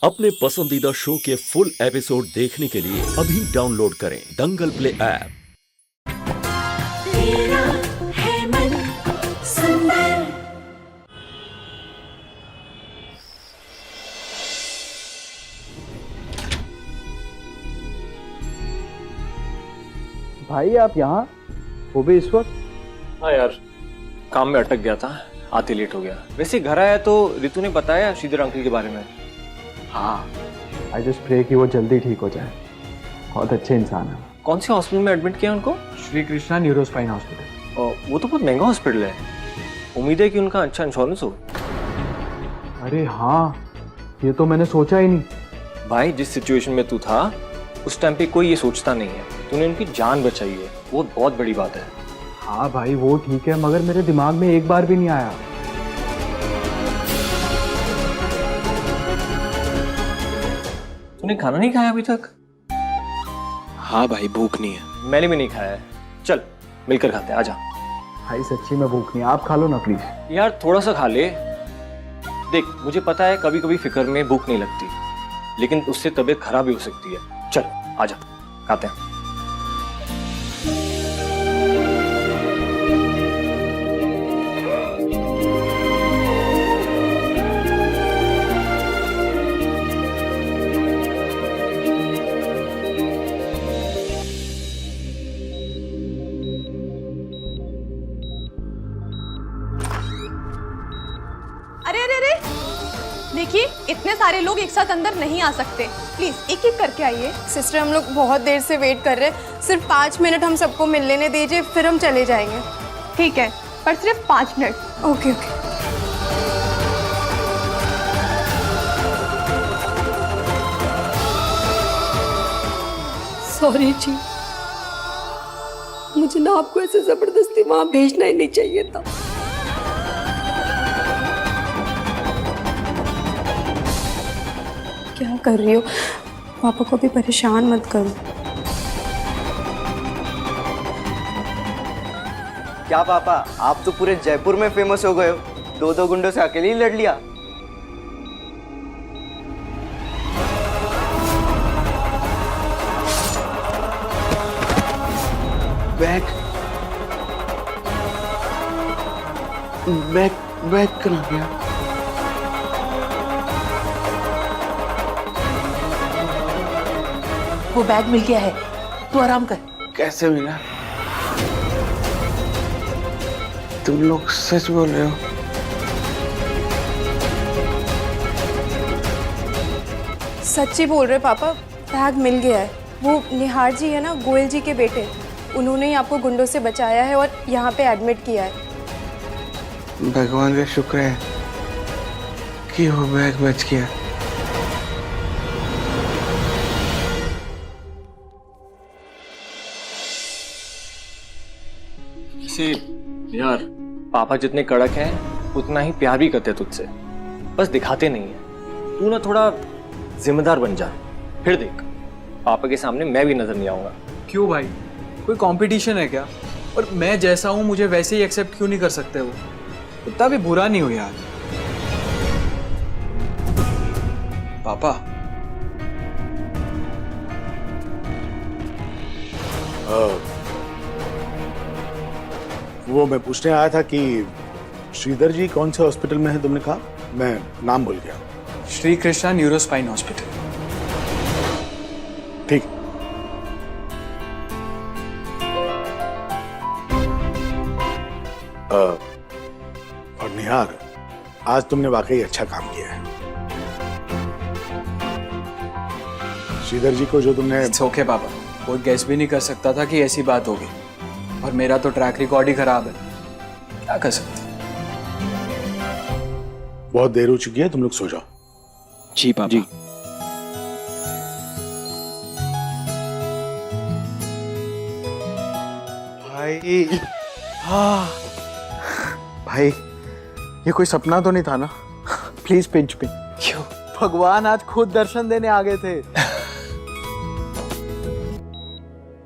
अपने पसंदीदा शो के फुल एपिसोड देखने के लिए अभी डाउनलोड करें दंगल प्ले ऐप। तेरा है मन सुंदर। भाई आप यहाँ, वो भी इस वक्त? हाँ यार, काम में अटक गया था, आते लेट हो गया। वैसे घर आया तो रितु ने बताया श्रीधर अंकल के बारे में। हाँ, आई जस्ट प्रे कि वो जल्दी ठीक हो जाए। बहुत अच्छे इंसान है। कौन से हॉस्पिटल में एडमिट किया उनको? Shri Krishna neurospine hospital. और वो तो बहुत महंगा हॉस्पिटल है। उम्मीद है कि उनका अच्छा इंश्योरेंस हो। अरे हाँ, ये तो मैंने सोचा ही नहीं। भाई जिस सिचुएशन में तू था उस टाइम पे कोई ये सोचता नहीं है। तूने उनकी जान बचाई है, वो बहुत बड़ी बात है। हाँ भाई वो ठीक है, मगर मेरे दिमाग में एक बार भी नहीं आया। तूने खाना नहीं खाया अभी तक? हाँ भाई, भूख नहीं है। मैंने भी नहीं खाया है। चल मिलकर खाते हैं, आजा। भाई सच्ची में भूख नहीं है, आप खा लो ना प्लीज। यार थोड़ा सा खा ले। देख मुझे पता है कभी कभी फिक्र में भूख नहीं लगती, लेकिन उससे तबीयत खराब भी हो सकती है। चल आजा खाते हैं। अरे अरे अरे, देखिए इतने सारे लोग एक साथ अंदर नहीं आ सकते, प्लीज एक एक करके आइए। सिस्टर हम लोग बहुत देर से वेट कर रहे हैं, सिर्फ 5 मिनट हम सबको मिल लेने दीजिए, फिर हम चले जाएंगे। ठीक है, पर सिर्फ 5 मिनट। Okay okay. सॉरी जी, मुझे ना आपको ऐसे जबरदस्ती वहां भेजना ही नहीं चाहिए था। क्या कर रही हो? पापा को भी परेशान मत करो। क्या पापा, आप तो पूरे जयपुर में फेमस हो गए हो। 2 गुंडों से अकेले ही लड़ लिया। बैग बैग बैग कहाँ गया? वो बैग मिल गया है, तू आराम कर। कैसे मिला? तुम लोग सच बोल रहे हो? सच्ची बोल रहे पापा, बैग मिल गया है। वो निहार जी है ना, गोयल जी के बेटे, उन्होंने ही आपको गुंडों से बचाया है और यहाँ पे एडमिट किया है। भगवान का शुक्र है कि वो बैग बच गया। से यार, पापा जितने कड़क हैं उतना ही प्यार भी करते तुझसे, बस दिखाते नहीं है। तू ना थोड़ा जिम्मेदार बन जा, फिर देख पापा के सामने मैं भी नजर नहीं आऊंगा। क्यों भाई, कोई कंपटीशन है क्या? और मैं जैसा हूँ मुझे वैसे ही एक्सेप्ट क्यों नहीं कर सकते वो? इतना भी बुरा नहीं हो यार। पापा वो मैं पूछने आया था कि श्रीधर जी कौन से हॉस्पिटल में है, तुमने कहा? मैं नाम भूल गया। Shri Krishna neurospine hospital. ठीक। और निहार, आज तुमने वाकई अच्छा काम किया है। श्रीधर जी को जो तुमने ओके पापा, कोई गैस भी नहीं कर सकता था कि ऐसी बात होगी, और मेरा तो ट्रैक रिकॉर्ड ही खराब है, क्या कर सकते। बहुत देर हो चुकी है, तुम लोग सो जाओ। जी पापा। जी। भाई हाँ भाई, ये कोई सपना तो नहीं था ना? Please pinch pinch. क्यों? भगवान आज खुद दर्शन देने आ गए थे।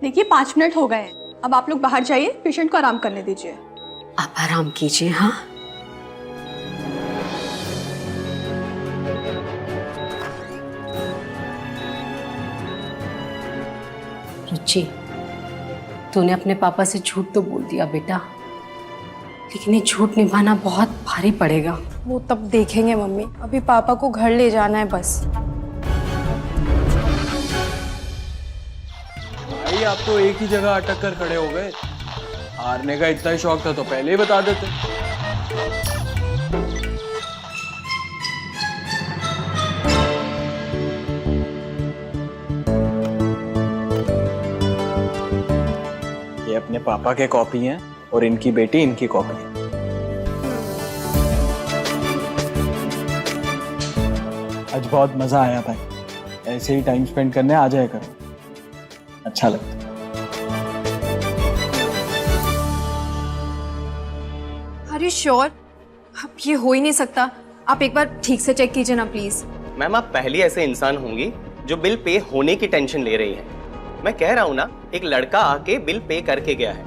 देखिए 5 मिनट हो गए हैं, अब आप लोग बाहर जाइए, पेशेंट को आराम करने दीजिए। आप आराम कीजिए। हाँ रुचि, तूने अपने पापा से झूठ तो बोल दिया बेटा, लेकिन ये झूठ निभाना बहुत भारी पड़ेगा। वो तब देखेंगे मम्मी, अभी पापा को घर ले जाना है बस। भाई आप तो एक ही जगह अटक कर खड़े हो गए। हारने का इतना ही शौक था तो पहले ही बता देते। ये अपने पापा के कॉपी हैं और इनकी बेटी इनकी कॉपी है। आज बहुत मजा आया भाई, ऐसे ही टाइम स्पेंड करने आ जाया करो, अच्छा लगता है। Are you sure? अब ये हो ही नहीं सकता। आप एक बार ठीक से चेक कीजिए ना प्लीज। मैम आप पहली ऐसे इंसान होंगी जो बिल पे होने की टेंशन ले रही है। मैं कह रहा हूँ ना, एक लड़का आके बिल पे करके गया है,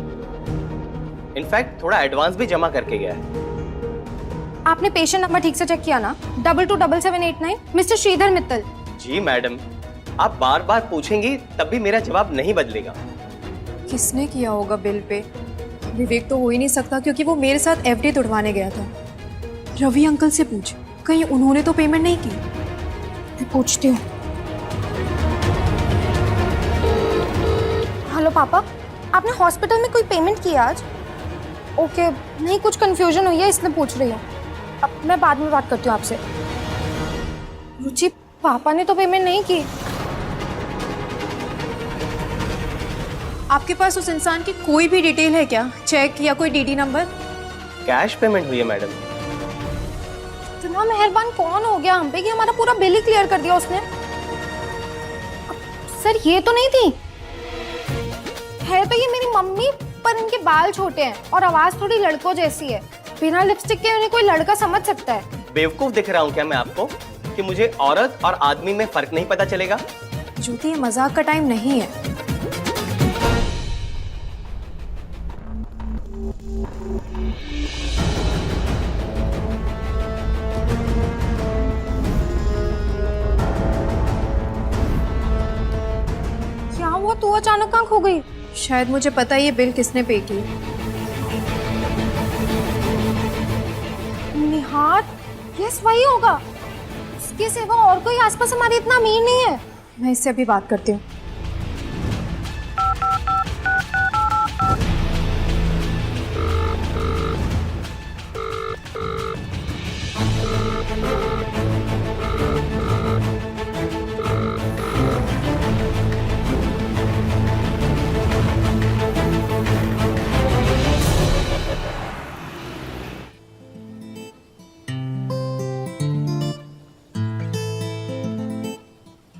इनफैक्ट थोड़ा एडवांस भी जमा करके गया है। आपने पेशेंट नंबर ठीक से चेक किया ना? 227789 मिस्टर श्रीधर मित्तल। जी मैडम, आप बार बार पूछेंगी तब भी मेरा जवाब नहीं बदलेगा। किसने किया होगा बिल पे? विवेक तो हो ही नहीं सकता, क्योंकि वो मेरे साथ एफडी तुड़वाने गया था। रवि अंकल से पूछ, कहीं उन्होंने तो पेमेंट नहीं की? मैं पूछती हूँ। हेलो पापा, आपने हॉस्पिटल में कोई पेमेंट किया आज? ओके, नहीं कुछ कंफ्यूजन हुई है इसलिए पूछ रही हूँ। अब मैं बाद में बात करती हूँ आपसे। रुचि, पापा ने तो पेमेंट नहीं की। आपके पास उस इंसान की कोई भी डिटेल है क्या? चेक या कोई डीडी नंबर? कैश पेमेंट हुई है मैडम। इतना मेहरबान कौन हो गया हम पे कि हमारा पूरा बिल ही क्लियर कर दिया उसने? सर ये तो नहीं थी, है तो ये मेरी मम्मी, पर इनके बाल छोटे हैं और आवाज थोड़ी लड़कों जैसी है। बिना लिपस्टिक के उन्हें कोई लड़का समझ सकता है। बेवकूफ दिख रहा हूँ क्या मैं आपको कि मुझे औरत और आदमी में फर्क नहीं पता चलेगा? ज्योति, ये मजाक का टाइम नहीं है। क्या हुआ, तू अचानक कहाँ खो गई? शायद मुझे पता है ये बिल किसने पे की। निहार, यस वही होगा। इसके सिवा और कोई आसपास हमारे इतना अमीर नहीं है। मैं इससे अभी बात करती हूँ।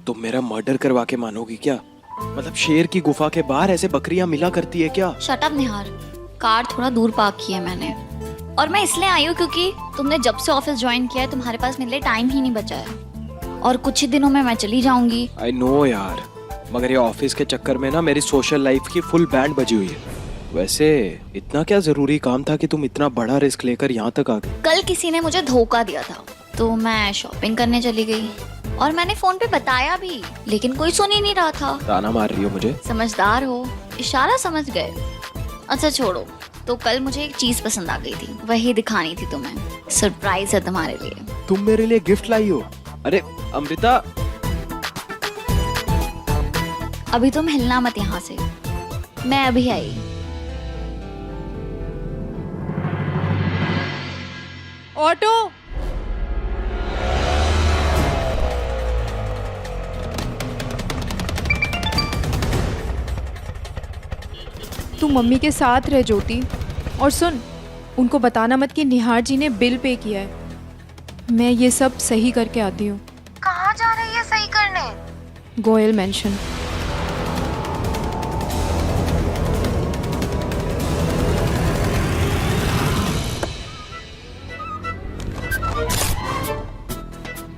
तुम मेरा मर्डर करवा के मानोगी क्या? मतलब शेर की गुफा के बाहर ऐसे बकरियां मिला करती है क्या? शट अप निहार, कार थोड़ा दूर पार्क की है मैंने, और मैं इसलिए आई हूँ क्योंकि तुमने जब से ऑफिस ज्वाइन किया है तुम्हारे पास मेरे लिए टाइम ही नहीं बचा है, और कुछ ही दिनों में मैं चली जाऊंगी। आई नो यार, मगर ये ऑफिस के चक्कर में ना मेरी सोशल लाइफ की फुल बैंड बजी हुई है। वैसे इतना क्या जरूरी काम था कि तुम इतना बड़ा रिस्क लेकर यहाँ तक आ गई? कल किसी ने मुझे धोखा दिया था तो मैं शॉपिंग करने चली गई, और मैंने फोन पे बताया भी, लेकिन कोई सुन ही नहीं रहा था। ताना मार रही हो मुझे? समझदार हो, इशारा समझ गए। अच्छा छोड़ो, तो कल मुझे एक चीज पसंद आ गई थी, वही दिखानी थी तुम्हें। सरप्राइज है तुम्हारे लिए। तुम मेरे लिए गिफ्ट लाई हो? अरे अमृता, अभी तुम हिलना मत यहाँ से, मैं अभी आई। ऑटो, तू मम्मी के साथ रह ज्योति, और सुन, उनको बताना मत कि निहार जी ने बिल पे किया है। मैं ये सब सही करके आती हूँ। कहाँ जा रही है सही करने? गोयल मेंशन।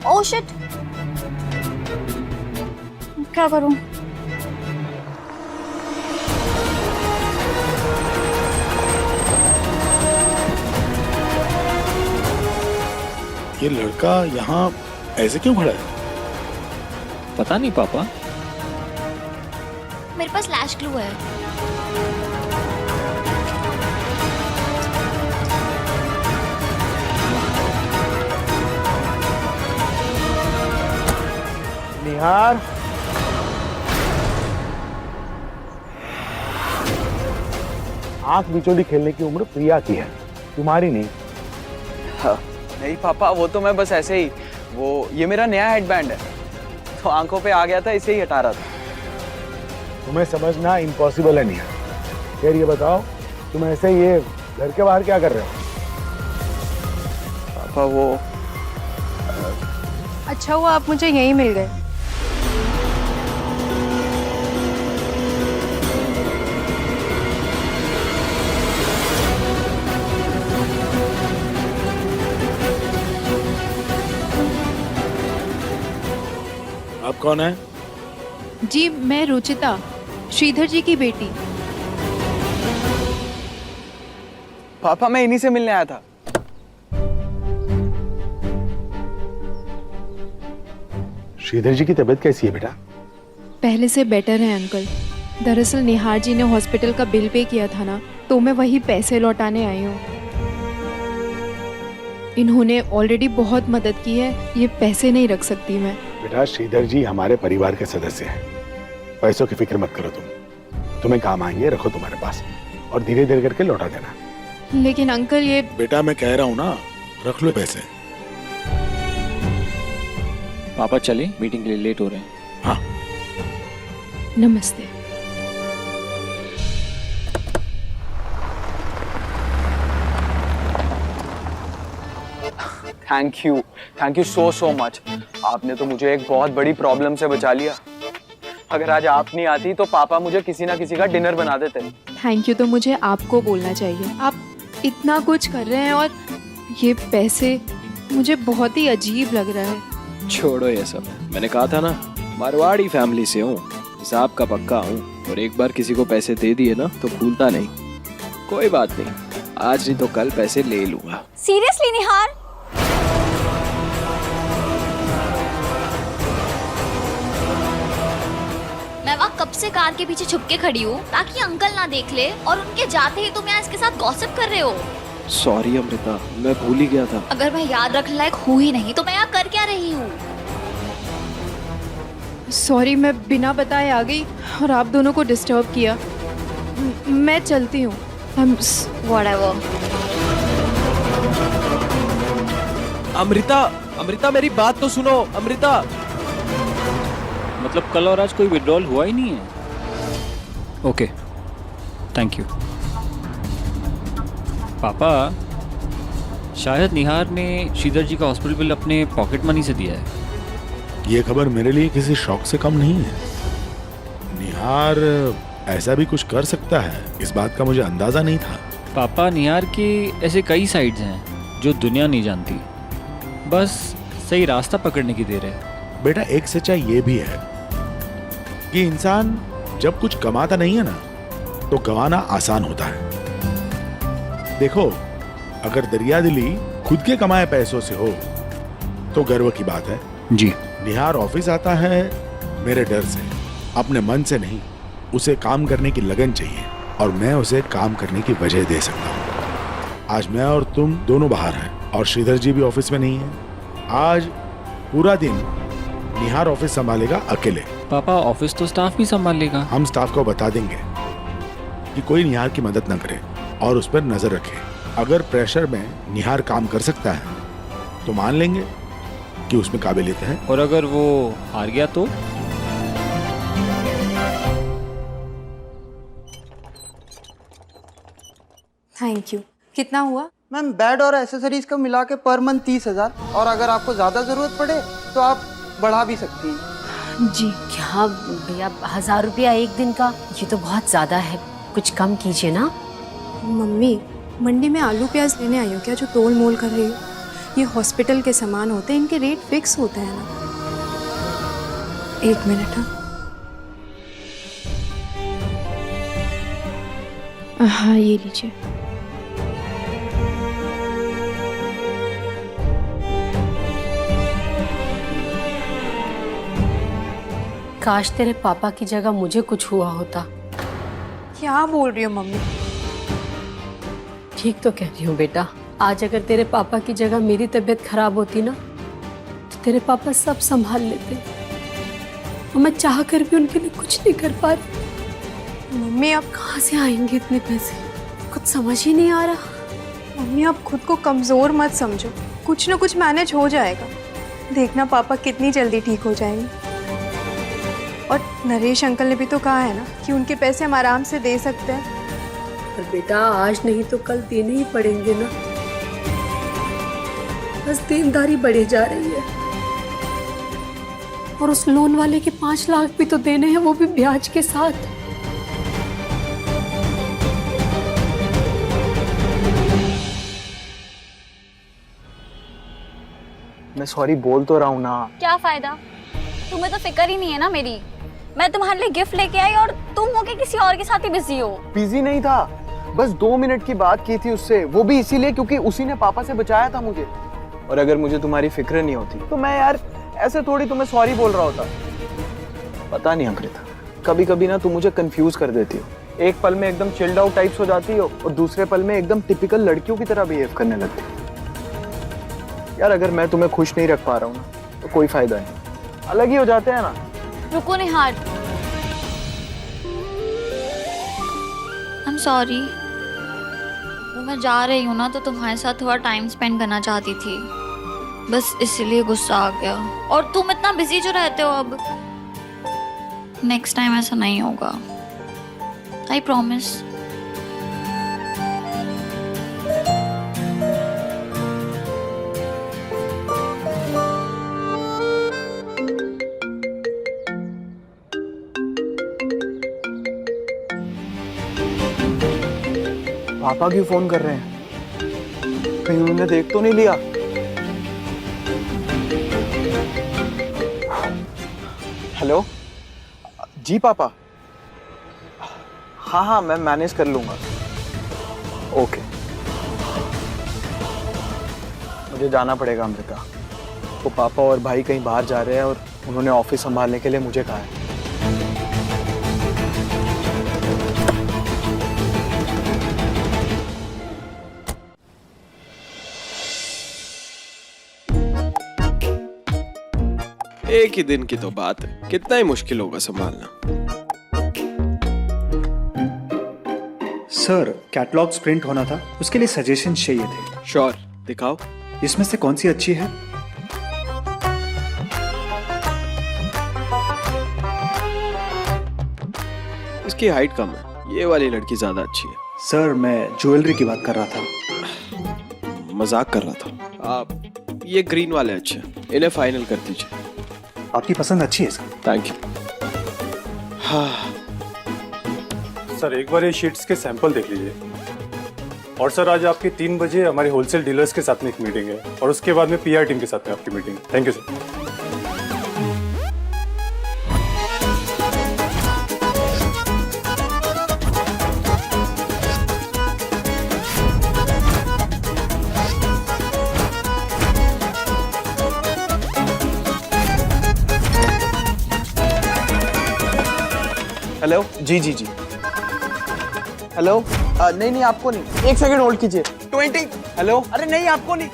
ओह शिट, क्या करूं? ये लड़का यहाँ ऐसे क्यों खड़ा है? पता नहीं पापा। मेरे पास लैश ग्लू है। निहार, आंख बिचौली खेलने की उम्र प्रिया की है, तुम्हारी नहीं। नहीं पापा, वो तो मैं बस ऐसे ही, ये मेरा नया हेडबैंड है तो आंखों पे आ गया था, इसे ही हटा रहा था। तुम्हें समझना इम्पॉसिबल है निहार। फिर ये बताओ, तुम ऐसे ये घर के बाहर क्या कर रहे हो? पापा वो अच्छा हुआ आप मुझे यहीं मिल गए। आप कौन है? जी मैं रुचिता, श्रीधर जी की बेटी। पापा मैं इन्हीं से मिलने आया था। श्रीधर जी की तबीयत कैसी है बेटा? पहले से बेटर है अंकल। दरअसल निहार जी ने हॉस्पिटल का बिल पे किया था ना, तो मैं वही पैसे लौटाने आई हूँ। इन्होंने ऑलरेडी बहुत मदद की है, ये पैसे नहीं रख सकती मैं। बेटा श्रीधर जी हमारे परिवार के सदस्य हैं, पैसों की फिक्र मत करो तुम्हें काम आएंगे, रखो तुम्हारे पास और धीरे धीरे करके लौटा देना। लेकिन अंकल ये बेटा मैं कह रहा हूँ ना, रख लो पैसे। पापा चले, मीटिंग के लिए लेट हो रहे हैं। हाँ नमस्ते। Thank you so much. आपने तो मुझे एक बहुत बड़ी प्रॉब्लम से बचा लिया। अगर आज आप नहीं आती तो पापा मुझे किसी ना किसी का डिनर बना देते। थैंक यू तो मुझे आपको बोलना चाहिए। आप इतना कुछ कर रहे हैं और ये पैसे, मुझे बहुत ही अजीब लग रहा है। छोड़ो ये सब, मैंने कहा था ना मारवाड़ी फैमिली से हूँ, हिसाब का पक्का हूँ, और एक बार किसी को पैसे दे दिए ना तो भूलता नहीं। कोई बात नहीं, आज नहीं तो कल पैसे ले लूंगा। सीरियसली निहार? मैं वहाँ कब से कार के पीछे छुप के खड़ी हूँ ताकि अंकल ना देख ले, और उनके जाते ही तुम यहाँ इसके साथ गॉसिप कर रहे हो। सॉरी अमृता, मैं भूल ही गया था। अगर मैं याद रखने लायक हूँ ही नहीं तो मैं यहाँ कर क्या रही हूँ? सॉरी, मैं बिना बताए आ गई और आप दोनों को डिस्टर्ब किया। मैं चलती हूँ। Whatever. अमृता मेरी बात तो सुनो। अमृता, मतलब कल और आज कोई विड्रॉल हुआ ही नहीं है? Okay, thank you. पापा, शायद निहार ने श्रीधर जी का हॉस्पिटल बिल अपने पॉकेट मनी से दिया है। ये खबर मेरे लिए किसी शौक से कम नहीं है। निहार ऐसा भी कुछ कर सकता है, इस बात का मुझे अंदाजा नहीं था। पापा, निहार के ऐसे कई साइड्स हैं जो दुनिया नहीं जानती, बस सही रास्ता पकड़ने की देर है। बेटा एक सच्चाई ये भी है कि इंसान जब कुछ कमाता नहीं है ना तो गंवाना आसान होता है। देखो, अगर दरियादिली खुद के कमाए पैसों से हो तो गर्व की बात है। जी। निहार ऑफिस आता है मेरे डर से, अपने मन से नहीं। उसे काम करने की लगन चाहिए और मैं उसे काम करने की वजह दे सकता हूँ। आज मैं और तुम दोनों बाहर हैं और श्रीधर जी भी ऑफिस में नहीं है। आज पूरा दिन निहार ऑफिस संभालेगा अकेले। पापा, ऑफिस तो स्टाफ भी संभाल लेगा। हम स्टाफ को बता देंगे कि कोई निहार की मदद न करे और उस पर नजर रखे। अगर प्रेशर में निहार काम कर सकता है तो मान लेंगे कि उसमें काबिलियत है। और अगर वो हार गया तो? Thank you. कितना हुआ? मैम बेड और एसेसरीज को मिला के पर मंथ 30,000, और अगर आपको ज़्यादा ज़रूरत पड़े तो आप बढ़ा भी सकती हैं। जी। क्या भैया, 1000 रुपया एक दिन का, ये तो बहुत ज़्यादा है, कुछ कम कीजिए ना। मम्मी, मंडी में आलू प्याज लेने आई हूँ क्या जो तोल मोल कर रही हो? ये हॉस्पिटल के सामान होते हैं, इनके रेट फिक्स होते हैं ना। एक मिनट। हाँ, ये लीजिए। काश तेरे पापा की जगह मुझे कुछ हुआ होता। क्या बोल रही हो मम्मी? ठीक तो कह रही हूँ बेटा। आज अगर तेरे पापा की जगह मेरी तबीयत खराब होती ना, तो तेरे पापा सब संभाल लेते, और मैं चाह कर भी उनके लिए कुछ नहीं कर पा रही। मम्मी आप कहाँ से आएंगे इतने पैसे, कुछ समझ ही नहीं आ रहा। मम्मी आप खुद को कमजोर मत समझो, कुछ ना कुछ मैनेज हो जाएगा। देखना पापा कितनी जल्दी ठीक हो जाएंगे। और नरेश अंकल ने भी तो कहा है ना कि उनके पैसे हम आराम से दे सकते हैं। पर बेटा आज नहीं तो कल देने ही पड़ेंगे ना। बस देनदारी बढ़ी जा रही है, और उस लोन वाले के 5 लाख भी तो देने हैं, वो भी ब्याज के साथ। मैं सॉरी बोल तो रहा हूँ ना। क्या फायदा, तुम्हें तो फिक्र ही नहीं है ना मेरी। मैं तुम्हारे लिए गिफ्ट लेके आई और तुम होके किसी और के साथ ही बिजी हो। बिजी नहीं था, बस 2 मिनट की बात की थी उससे, वो भी इसीलिए क्योंकि उसी ने पापा से बचाया था मुझे। और अगर मुझे तुम्हारी फिक्र नहीं होती तो मैं यार ऐसे थोड़ी तुम्हें सॉरी बोल रहा होता। पता नहीं अमृता, कभी कभी ना तुम मुझे कंफ्यूज कर देती हो। एक पल में एकदम चिल्ड आउट टाइप्स हो जाती हो, और दूसरे पल में एकदम टिपिकल लड़कियों की तरह बिहेव करने लगती हो। यार अगर मैं तुम्हें खुश नहीं रख पा रहा हूँ ना, तो कोई फायदा नहीं, अलग ही हो जाते हैं ना। रुको निहार, आई एम सॉरी। वो मैं जा रही हूँ ना, तो तुम्हारे साथ थोड़ा टाइम स्पेंड करना चाहती थी, बस इसीलिए गुस्सा आ गया। और तुम इतना बिजी जो रहते हो, अब नेक्स्ट टाइम ऐसा नहीं होगा, आई प्रॉमिस। पापा क्यों फोन कर रहे हैं? कहीं उन्होंने देख तो नहीं लिया? हेलो जी पापा। हाँ हाँ मैं मैनेज कर लूंगा। ओके, मुझे जाना पड़ेगा अमृता। वो पापा और भाई कहीं बाहर जा रहे हैं, और उन्होंने ऑफिस संभालने के लिए मुझे कहा है। एक ही दिन की तो बात है, कितना ही मुश्किल होगा संभालना। सर कैटलॉग्स प्रिंट होना था, उसके लिए सजेशन चाहिए थे। श्योर, दिखाओ। इसमें से कौन सी अच्छी है? इसकी हाइट कम है, ये वाली लड़की ज्यादा अच्छी है। सर मैं ज्वेलरी की बात कर रहा था। मजाक कर रहा था। आप ये ग्रीन वाले अच्छे हैं, इन्हें फाइनल कर दीजिए। आपकी पसंद अच्छी है सर। Thank you. हाँ सर एक बार ये शीट्स के सैंपल देख लीजिए। और सर आज आपके 3 बजे हमारे होलसेल डीलर्स के साथ में एक मीटिंग है, और उसके बाद में पीआर टीम के साथ में आपकी meeting. Thank you sir. Hello जी जी जी। हेलो नहीं नहीं आपको नहीं, 1 सेकंड होल्ड कीजिए। 20। हेलो अरे नहीं आपको नहीं।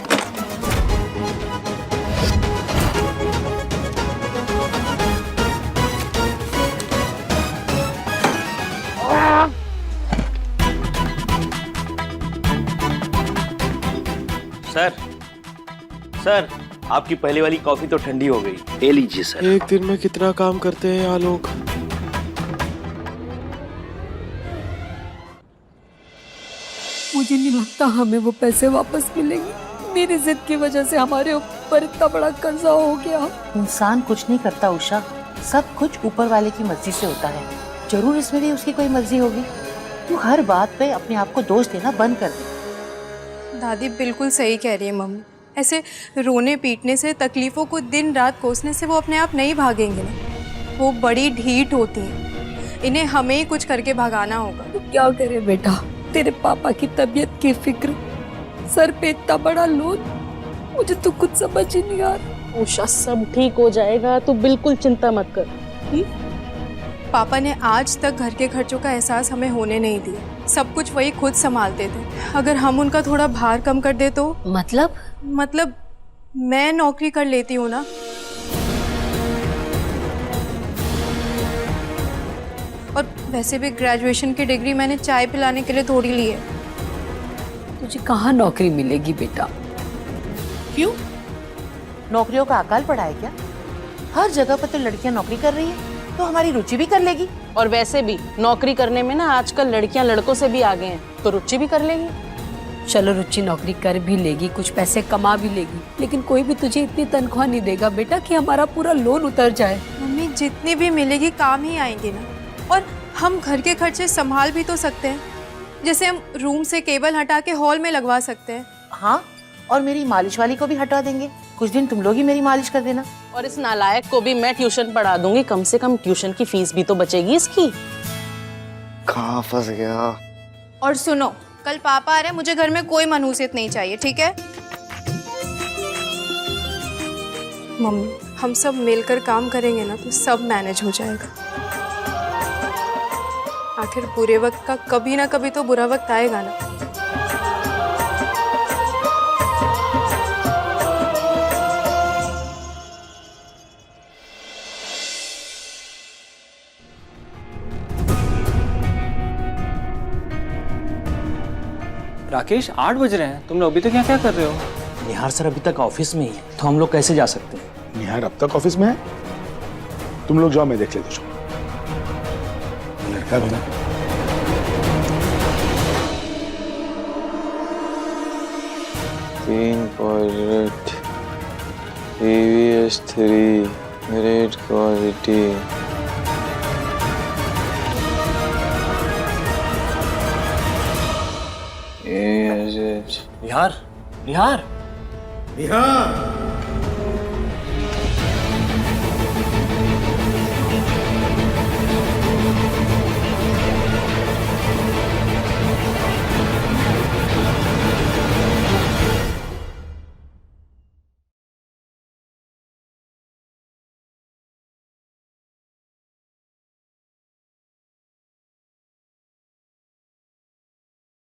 सर आपकी पहले वाली कॉफी तो ठंडी हो गई, ले लीजिए सर। एक दिन में कितना काम करते हैं यहाँ लोग। मुझे नहीं लगता हमें वो पैसे वापस मिलेंगे। मेरी जिद की वजह से हमारे ऊपर इतना बड़ा कर्जा हो गया। इंसान कुछ नहीं करता उषा, सब कुछ ऊपर वाले की मर्जी से होता है। जरूर इसमें भी उसकी कोई मर्जी होगी। तू हर बात पे अपने आप को दोष देना बंद कर दे। दादी बिल्कुल सही कह रही है मम्मी। ऐसे रोने पीटने से, तकलीफों को दिन रात कोसने से वो अपने आप नहीं भागेंगे ना। वो बड़ी ढीठ होती हैं, इन्हें हमें ही कुछ करके भगाना होगा। तो क्या करे बेटा, तेरे पापा की तबीयत की फिक्र, सर पे इतना बड़ा लोड, मुझे तो कुछ समझ ही नहीं आ रहा। उषा सब ठीक हो जाएगा, तू बिल्कुल चिंता मत कर। पापा ने आज तक घर के खर्चों का एहसास हमें होने नहीं दिया। सब कुछ वही खुद संभालते थे। अगर हम उनका थोड़ा भार कम कर दे तो। मतलब मैं नौकरी कर लेती हूँ ना। और वैसे भी ग्रेजुएशन की डिग्री मैंने चाय पिलाने के लिए थोड़ी ली है। तुझे कहाँ नौकरी मिलेगी बेटा? क्यों? नौकरियों का अकाल पड़ा है क्या? हर जगह पर तो लड़कियां नौकरी कर रही है, तो हमारी रुचि भी कर लेगी। और वैसे भी नौकरी करने में ना आजकल लड़कियां लड़कों से भी आगे हैं, तो रुचि भी कर लेगी। चलो रुचि नौकरी कर भी लेगी, कुछ पैसे कमा भी लेगी, लेकिन कोई भी तुझे इतनी तनख्वाह नहीं देगा बेटा कि हमारा पूरा लोन उतर जाए। मम्मी जितनी भी मिलेगी काम ही आएंगी ना। और हम घर के खर्चे संभाल भी तो सकते हैं। जैसे हम रूम से केबल हटा के हॉल में लगवा सकते हैं। हाँ, और मेरी मालिश वाली को भी हटा देंगे। कुछ दिन तुम लोग ही मेरी मालिश कर देना। और इस नालायक को भी मैं ट्यूशन पढ़ा दूंगी, कम से कम ट्यूशन की फीस भी तो बचेगी इसकी। कहाँ फंस गया? और सुनो, कल पापा आ रहे हैं, मुझे घर में कोई मनहूसियत नहीं चाहिए, ठीक है? मम्मी हम सब मिलकर काम करेंगे ना तो सब मैनेज हो जाएगा। आखिर बुरे वक्त का कभी ना कभी तो बुरा वक्त आएगा ना। राकेश 8 बज रहे हैं, तुम लोग अभी तक क्या कर रहे हो? निहार सर अभी तक ऑफिस में ही है, तो हम लोग कैसे जा सकते हैं? निहार अब तक ऑफिस में है? तुम लोग जाओ, मैं देख लेता हूँ। लड़का भी ना। $3 AVS3 great quality। निहार, निहार, निहार